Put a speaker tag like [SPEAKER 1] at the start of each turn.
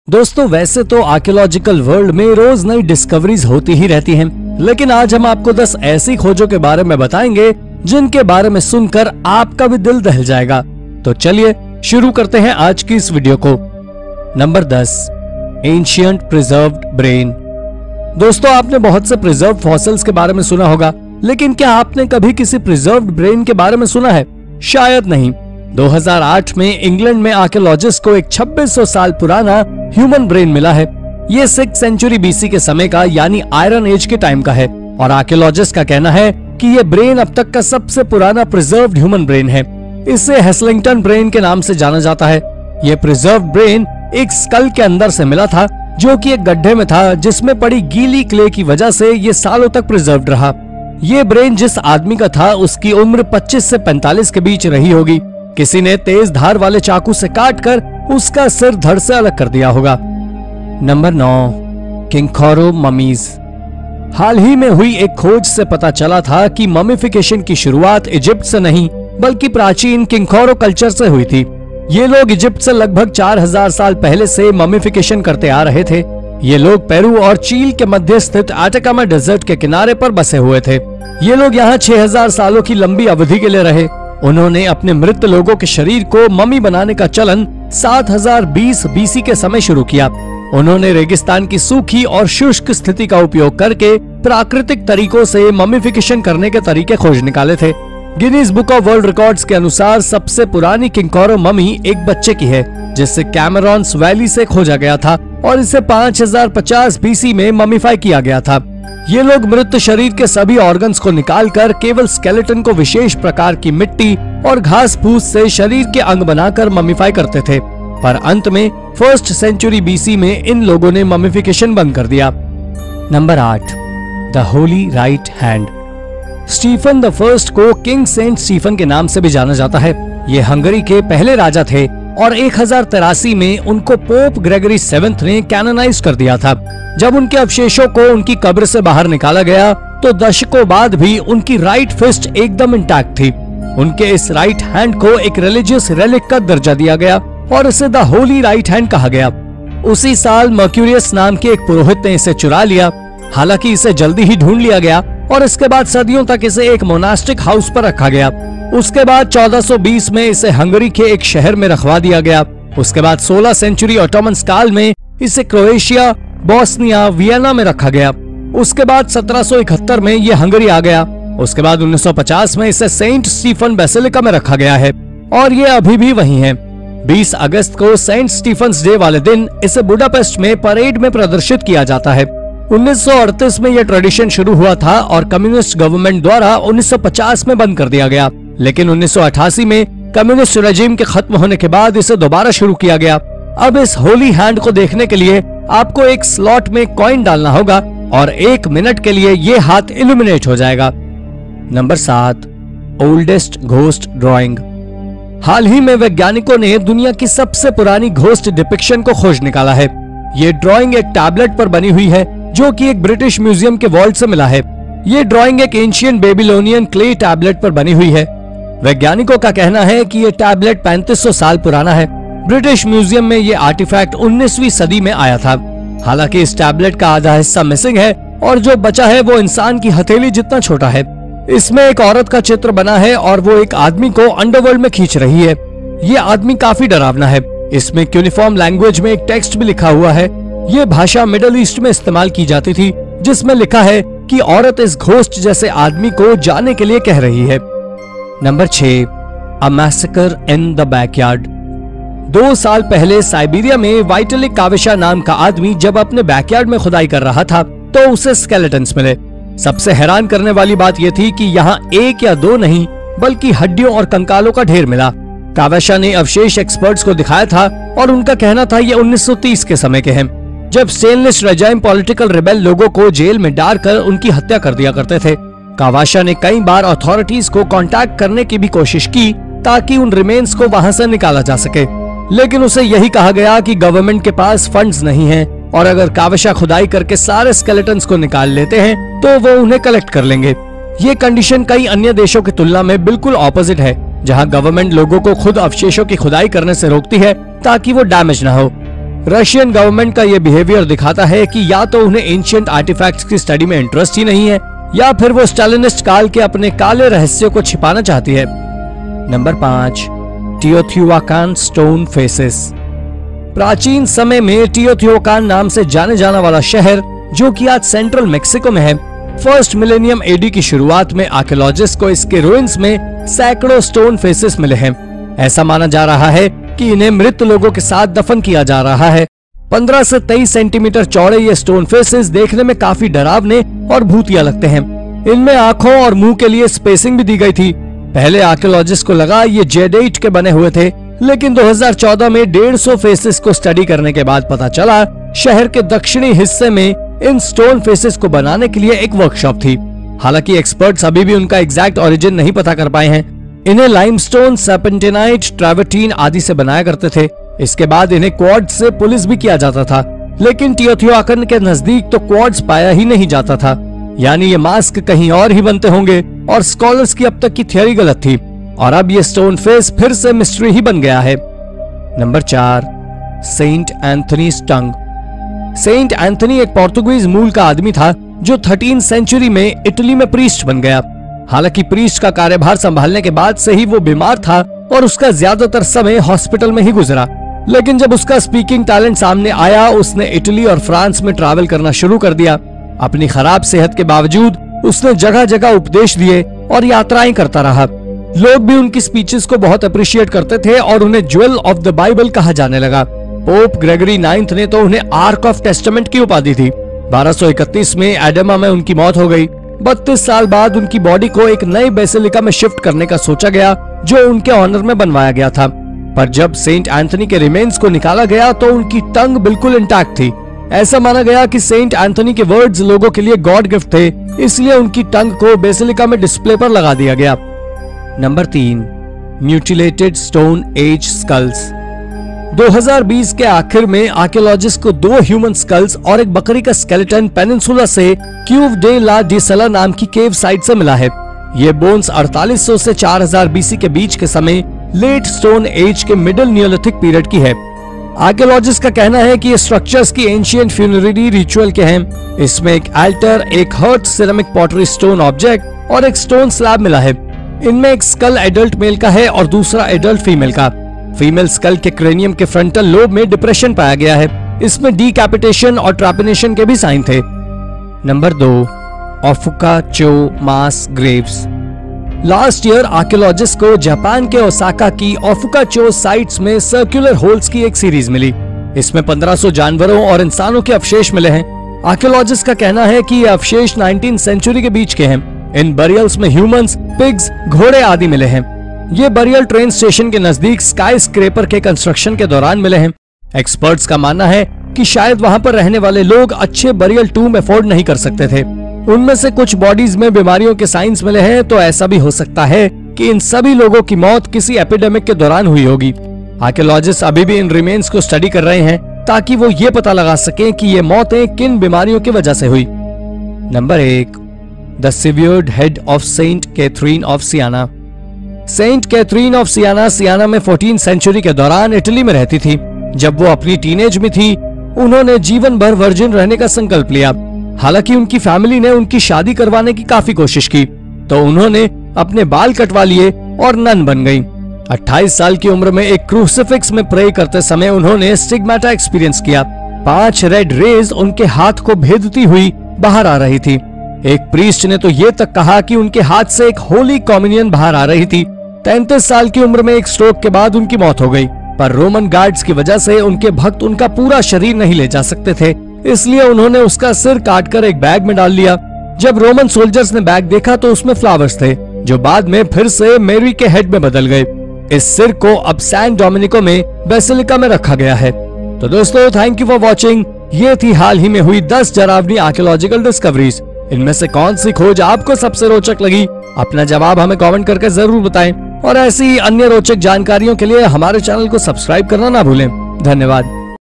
[SPEAKER 1] दोस्तों वैसे तो आर्कियोलॉजिकल वर्ल्ड में रोज नई डिस्कवरीज होती ही रहती हैं, लेकिन आज हम आपको 10 ऐसी खोजों के बारे में बताएंगे जिनके बारे में सुनकर आपका भी दिल दहल जाएगा। तो चलिए शुरू करते हैं आज की इस वीडियो को। Number 10, ancient preserved brain. दोस्तों आपने बहुत से प्रिजर्व्ड फॉसिल्स के बारे में सुना होगा, लेकिन क्या आपने कभी किसी प्रिजर्व्ड ब्रेन के बारे में सुना है? शायद नहीं। 2008 में इंग्लैंड में आर्कियोलॉजिस्ट को एक 2600 साल पुराना ह्यूमन ब्रेन मिला है। ये 6th सेंचुरी बीसी के समय का यानी आयरन एज के टाइम का है और आर्कियोलॉजिस्ट का कहना है कि ये ब्रेन अब तक का सबसे पुराना प्रिजर्व्ड ह्यूमन ब्रेन है। इसे हेस्लिंगटन ब्रेन के नाम से जाना जाता है। ये प्रिजर्व्ड ब्रेन एक स्कल के अंदर से मिला था, जो कि एक गड्ढे में था जिसमें पड़ी गीली क्ले की वजह से ये सालों तक प्रिजर्व्ड रहा। ये ब्रेन जिस आदमी का था उसकी उम्र 25 से 45 के बीच रही होगी। किसी ने तेज धार वाले चाकू से काटकर उसका सिर धड़ से अलग कर दिया होगा। Number 9, किंगखोरो mummies. हाल ही में हुई एक खोज से पता चला था कि ममीफिकेशन की शुरुआत इजिप्ट से नहीं बल्कि प्राचीन किंगखोरो कल्चर से हुई थी। ये लोग इजिप्ट से लगभग 4000 साल पहले से ममीफिकेशन करते आ रहे थे। ये लोग पेरू और चील के मध्य स्थित आटाकामा डेजर्ट के किनारे पर बसे हुए थे। ये लोग यहाँ 6000 सालों की लंबी अवधि के लिए रहे। उन्होंने अपने मृत लोगों के शरीर को मम्मी बनाने का चलन 7020 बीसी के समय शुरू किया। उन्होंने रेगिस्तान की सूखी और शुष्क स्थिति का उपयोग करके प्राकृतिक तरीकों से ममीफिकेशन करने के तरीके खोज निकाले थे। Guinness book of world records के अनुसार सबसे पुरानी किंगखोरो मम्मी एक बच्चे की है, जिसे कैमरॉन्स वैली से खोजा गया था और इसे 5050 बीसी में ममीफाई किया गया था। ये लोग मृत शरीर के सभी ऑर्गन्स को निकालकर केवल स्केलेटन को विशेष प्रकार की मिट्टी और घास फूस से शरीर के अंग बनाकर ममीफाई करते थे, पर अंत में 1st सेंचुरी बीसी में इन लोगों ने ममीफिकेशन बंद कर दिया। Number 8, the holy right hand. Stephen the first को किंग सेंट स्टीफन के नाम से भी जाना जाता है। ये हंगरी के पहले राजा थे और 1083 में उनको पोप ग्रेगरी 7th ने कैनोनाइज कर दिया था। जब उनके अवशेषों को उनकी कब्र से बाहर निकाला गया तो दशकों बाद भी उनकी राइट फिस्ट एकदम इंटैक्ट थी। उनके इस राइट हैंड को एक रिलीजियस रेलिक का दर्जा दिया गया और इसे द होली राइट हैंड कहा गया। उसी साल मर्क्यूरियस नाम के एक पुरोहित ने इसे चुरा लिया। हालांकि इसे जल्दी ही ढूंढ लिया गया और इसके बाद सदियों तक इसे एक मोनास्टिक हाउस पर रखा गया। उसके बाद 1420 में इसे हंगरी के एक शहर में रखवा दिया गया। उसके बाद 16 सेंचुरी ऑटोमन काल में इसे क्रोएशिया, बोस्निया, वियना में रखा गया। उसके बाद 1771 में ये हंगरी आ गया। उसके बाद 1950 में इसे सेंट स्टीफन बेसिलिका में रखा गया है और ये अभी भी वहीं है। 20 अगस्त को सेंट स्टीफन्स डे वाले दिन इसे बुडापेस्ट में परेड में प्रदर्शित किया जाता है। 1938 में यह ट्रेडिशन शुरू हुआ था और कम्युनिस्ट गवर्नमेंट द्वारा 1950 में बंद कर दिया गया, लेकिन 1988 में कम्युनिस्ट रेजिम के खत्म होने के बाद इसे दोबारा शुरू किया गया। अब इस होली हैंड को देखने के लिए आपको एक स्लॉट में कॉइन डालना होगा और 1 मिनट के लिए ये हाथ इल्यूमिनेट हो जाएगा। Number 7, oldest ghost drawing. हाल ही में वैज्ञानिकों ने दुनिया की सबसे पुरानी घोस्ट डिपिक्शन को खोज निकाला है। ये ड्राइंग एक टैबलेट पर बनी हुई है जो कि एक ब्रिटिश म्यूजियम के वॉल्ट से मिला है। ये ड्राइंग एक एंशिएंट बेबीलोनियन क्ले टैबलेट पर बनी हुई है। वैज्ञानिकों का कहना है कि ये टैबलेट 3500 साल पुराना है। ब्रिटिश म्यूजियम में ये आर्टिफैक्ट 19वीं सदी में आया था। हालांकि इस टैबलेट का आधा हिस्सा मिसिंग है और जो बचा है वो इंसान की हथेली जितना छोटा है। इसमें एक औरत का चित्र बना है और वो एक आदमी को अंडरवर्ल्ड में खींच रही है। ये आदमी काफी डरावना है। इसमें क्यूनिफॉर्म लैंग्वेज में एक टेक्स्ट भी लिखा हुआ है। ये भाषा मिडिल ईस्ट में इस्तेमाल की जाती थी, जिसमें लिखा है कि औरत इस घोस्ट जैसे आदमी को जाने के लिए कह रही है। Number 6, a massacre in the backyard. 2 साल पहले साइबेरिया में वाइटलिक काविशा नाम का आदमी जब अपने बैकयार्ड में खुदाई कर रहा था तो उसे स्केलेटन्स मिले। सबसे हैरान करने वाली बात यह थी कि यहाँ 1 या 2 नहीं बल्कि हड्डियों और कंकालों का ढेर मिला। काविशा ने अवशेष एक्सपर्ट्स को दिखाया था और उनका कहना था ये 1930 के समय के हैं, जब स्टेनलेस रेजाइम पॉलिटिकल रिबेल लोगों को जेल में डालकर उनकी हत्या कर दिया करते थे। कावाशा ने कई बार अथॉरिटीज को कांटेक्ट करने की भी कोशिश की ताकि उन रिमेन्स को वहां से निकाला जा सके, लेकिन उसे यही कहा गया कि गवर्नमेंट के पास फंड्स नहीं हैं और अगर कावाशा खुदाई करके सारे स्केलेटन्स को निकाल लेते हैं तो वो उन्हें कलेक्ट कर लेंगे। ये कंडीशन कई अन्य देशों की तुलना में बिल्कुल ऑपोजिट है, जहां गवर्नमेंट लोगों को खुद अवशेषों की खुदाई करने से रोकती है ताकि वो डैमेज ना हो। रशियन गवर्नमेंट का ये बिहेवियर दिखाता है कि या तो उन्हें एंशिएंट आर्टिफैक्ट्स की स्टडी में इंटरेस्ट ही नहीं है, या फिर वो स्टालिनिस्ट काल के अपने काले रहस्यों को छिपाना चाहती है। Number 5, Teotihuacan stone faces. प्राचीन समय में टियोथिहुआकान नाम से जाने जाने वाला शहर, जो कि आज सेंट्रल मेक्सिको में है, फर्स्ट मिलेनियम एडी की शुरुआत में आर्कियोलॉजिस्ट को इसके रुइंस में सैकड़ों स्टोन फेसेस मिले हैं। ऐसा माना जा रहा है कि इन्हें मृत लोगों के साथ दफन किया जा रहा है। 15 से 23 सेंटीमीटर चौड़े ये स्टोन फेसेस देखने में काफी डरावने और भूतिया लगते हैं। इनमें आंखों और मुंह के लिए स्पेसिंग भी दी गई थी। पहले आर्कियोलॉजिस्ट को लगा ये जेडेइट के बने हुए थे, लेकिन 2014 में 150 फेसेस को स्टडी करने के बाद पता चला शहर के दक्षिणी हिस्से में इन स्टोन फेसेस को बनाने के लिए एक वर्कशॉप थी। हालांकि एक्सपर्ट्स अभी भी उनका एग्जैक्ट ओरिजिन नहीं पता कर पाए हैं। इन्हें लाइमस्टोन, सर्पेंटिनाइट, ट्रैवर्टीन आदि से बनाया करते थे। इसके बाद इन्हें क्वार्ट्ज से पुलिस भी किया जाता था, लेकिन टियोथिहुआकन के नजदीक तो क्वार्ट्ज पाया ही नहीं जाता था। यानी ये मास्क कहीं और ही बनते होंगे और स्कॉलर्स की अब तक की थ्योरी गलत थी, और अब ये स्टोन फेस फिर से मिस्ट्री ही बन गया है। नंबर 4, सेंट एंथनीज टंग। सेंट एंथनी एक पोर्तुगीज मूल का आदमी था जो 13वीं सेंचुरी में इटली में प्रीस्ट बन गया। हालांकि प्रीस्ट का कार्यभार संभालने के बाद से ही वो बीमार था और उसका ज्यादातर समय हॉस्पिटल में ही गुजरा। लेकिन जब उसका स्पीकिंग टैलेंट सामने आया, उसने इटली और फ्रांस में ट्रैवल करना शुरू कर दिया। अपनी खराब सेहत के बावजूद उसने जगह जगह उपदेश दिए और यात्राएं करता रहा। लोग भी उनकी स्पीचेस को बहुत अप्रिशिएट करते थे और उन्हें ज्वेल ऑफ द बाइबल कहा जाने लगा। पोप ग्रेगरी 9 ने तो उन्हें आर्क ऑफ टेस्टामेंट की उपाधि थी। 1231 में एडमा में उनकी मौत हो गई। 32 साल बाद उनकी बॉडी को एक नई बेसिलिका में शिफ्ट करने का सोचा गया, जो उनके ऑनर में बनवाया गया था। पर जब सेंट एंथनी के रिमेन्स को निकाला गया तो उनकी टंग बिल्कुल इंटैक्ट थी। ऐसा माना गया कि सेंट एंथनी के वर्ड्स लोगों के लिए गॉड गिफ्ट थे, इसलिए उनकी टंग को बेसिलिका में डिस्प्ले पर लगा दिया गया। Number 3, mutilated stone age skulls. 2020 के आखिर में आर्कियोलॉजिस्ट को 2 ह्यूमन स्कल्स और एक बकरी का स्केलेटन पेनिनसुला से क्यूव डे ला डिसेला नाम की केव साइट से मिला है। ये बोन्स 4800 से 4000 बीसी के बीच के समय लेट स्टोन एज के मिडिल नियोलिथिक पीरियड की है। आर्कियोलॉजिस्ट का कहना है कि ये स्ट्रक्चर्स की एंशिएंट फ्यूनररी रिचुअल के हैं। इसमें एक अल्टर, एक hearth ceramic pottery stone object और एक स्टोन स्लैब मिला है। इनमें एक स्कल एडल्ट मेल का है और दूसरा एडल्ट फीमेल का। फीमेल स्कल के क्रेनियम के फ्रंटल लोब में डिप्रेशन पाया गया है। इसमें डीकैपिटेशन और ट्रैपिनेशन के भी साइन थे। नंबर 2, ओफुका चो मास ग्रेव्स। लास्ट ईयर आर्कियोलॉजिस्ट को जापान के ओसाका की ओफुका चो साइट्स में सर्कुलर होल्स की एक सीरीज मिली। इसमें 1500 जानवरों और इंसानों के अवशेष मिले हैं। आर्कियोलॉजिस्ट का कहना है कि ये अवशेष 19वीं सेंचुरी के बीच के हैं। इन बरियल्स में ह्यूमंस, पिग्स, घोड़े आदि मिले हैं। ये बरियल ट्रेन स्टेशन के नजदीक स्काई स्क्रेपर के कंस्ट्रक्शन के दौरान मिले हैं। एक्सपर्ट्स का मानना है कि शायद वहां पर रहने वाले लोग अच्छे बरियल टूम अफोर्ड नहीं कर सकते थे। उनमें से कुछ बॉडीज में बीमारियों के साइंस मिले हैं, तो ऐसा भी हो सकता है कि इन सभी लोगों की मौत किसी एपिडेमिक के दौरान हुई होगी। आर्कियोलॉजिस्ट अभी भी इन रिमेन्स को स्टडी कर रहे हैं ताकि वो ये पता लगा सकें कि ये मौतें किन बीमारियों की वजह से हुई। Number 1, the severed head of Saint Catherine of Siena. Saint Catherine of Siena Siena में 14वीं सेंचुरी के दौरान इटली में रहती थी। जब वो अपनी टीनेज में थी, उन्होंने जीवन भर वर्जिन रहने का संकल्प लिया। हालांकि उनकी फैमिली ने उनकी शादी करवाने की काफी कोशिश की, तो उन्होंने अपने बाल कटवा लिए और नन बन गईं। 28 साल की उम्र में एक क्रूसिफिक्स में प्रे करते समय उन्होंने स्टिग्माटा एक्सपीरियंस किया। 5 रेड रेज उनके हाथ को भेदती हुई बाहर आ रही थी। एक प्रीस्ट ने तो ये तक कहा कि उनके हाथ से एक होली कम्युनियन बाहर आ रही थी। 33 साल की उम्र में एक स्ट्रोक के बाद उनकी मौत हो गई, पर रोमन गार्ड्स की वजह से उनके भक्त उनका पूरा शरीर नहीं ले जा सकते थे, इसलिए उन्होंने उसका सिर काटकर एक बैग में डाल लिया। जब रोमन सोल्जर्स ने बैग देखा तो उसमें फ्लावर्स थे, जो बाद में फिर से मेरी के हेड में बदल गए। इस सिर को अब सैन डोमिनिको में बेसिलिका में रखा गया है। तो दोस्तों, थैंक यू फॉर वॉचिंग। ये थी हाल ही में हुई 10 डरावनी आर्कियोलॉजिकल डिस्कवरीज। इनमें से कौन सी खोज आपको सबसे रोचक लगी? अपना जवाब हमें कमेंट करके जरूर बताएं, और ऐसी अन्य रोचक जानकारियों के लिए हमारे चैनल को सब्सक्राइब करना ना भूलें। धन्यवाद।